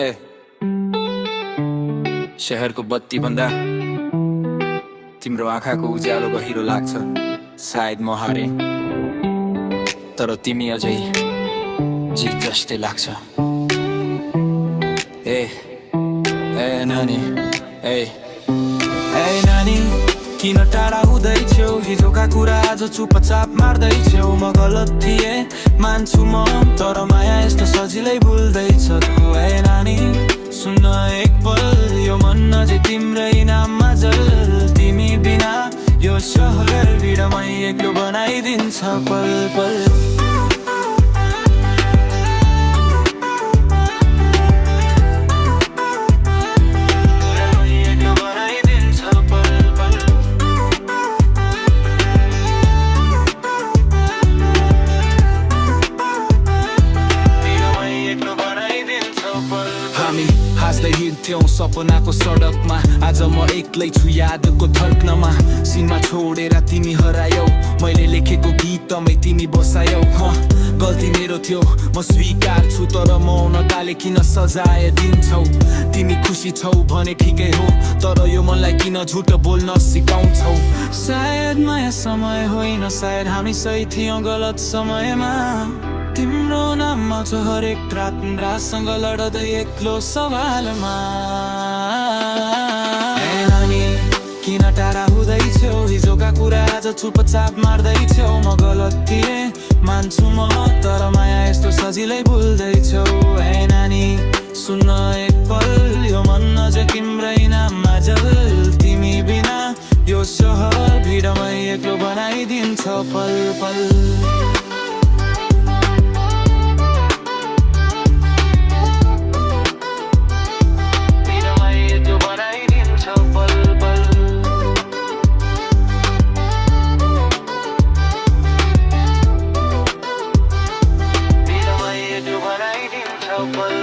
ए शहरको बत्ती भन्दा तिम्रो आँखाको उज्यालो गहिरो लाग्छ। सायद म हारे तर तिमी अझै जित जस्तै लाग्छ। ए ए नानी ए नानी किन टाढा हुँदैछौ? हिजोका कुरा आज चुपचाप मार्दैछौ। म गलत थिएँ मान्छु म, तर माया यस्तो सजिलै भुल्दैछ तँ। ए नानी सुन्न एक पल, यो मन अझै तिम्रै नाममा जल। तिमी बिना यो सहर भिडमै एक्लो बनाइदिन्छ पल पल। हामी हाँस्दै हिँड्थ्यौं सपनाको सडकमा, आज म एक्लै छु यादको धड्कनमा। सिनमा छोडेर तिमी हरायौ, मैले लेखेको गीतमै तिमी बसायौ। गल्ती मेरो थियो म स्वीकार्छु, तर मौन टाले किन सजाय दिन्छौ? तिमी खुसी छौ भने ठिकै हो, तर यो मनलाई किन झुट बोल्न सिकाउँछौ? सायद माया समय होइन, सायद हामी सही थियौँ गलत समयमा। तिम्रो नाम आउँछ हरेक रात रातसँग लड्दै एक्लो सवालमा। ए नानी किन टाढा हुँदैछौ? हिजोका कुरा आज चुपचाप मार्दैछौ। म गलत थिएँ मान्छु म, तर माया यस्तो सजिलै भुल्दैछौ। ए नानी सुन्न एक पल, यो मन अझै तिम्रै नाममा जल। तिमी बिना यो सहर भिडमै एक्लो बनाइदिन्छ पल पल।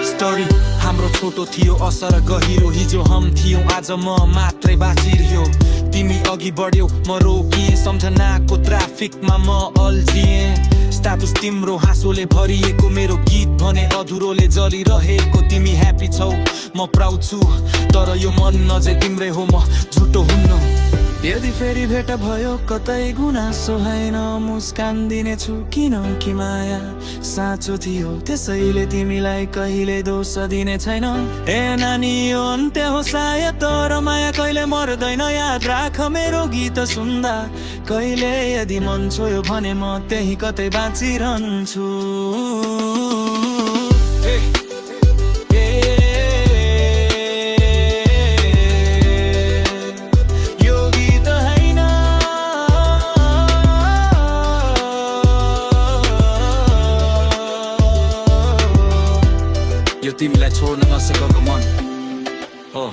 स्टोरी हाम्रो छोटो थियो असर गहिरो, हिजो हम थियौँ आज म मात्रै बाँचिरह्यो। तिमी अघि बढ्यौ म रोकिएँ, सम्झनाको ट्राफिकमा म अल्झिएँ। स्टाटस तिम्रो हाँसोले भरिएको, मेरो गीत भने अधुरोले जलिरहेको। तिमी ह्याप्पी छौ म प्राउड छु, तर यो मन अझै तिम्रै हो, म झुटो हुन्न। यदि फेरि भेट भयो कतै गुनासो होइन, मुस्कान दिनेछु किनकि माया साँचो थियो, त्यसैले तिमीलाई कहिले दोष दिने छैन। ए नानी यो अन्त्य हो सायद, तर माया कहिले मर्दैन, याद राख मेरो गीत सुन्दा। कहिले यदि मन छोयो भने म त्यही कतै बाँचिरहन्छु। यो तिमीलाई छोड्न नसकेको मन हो।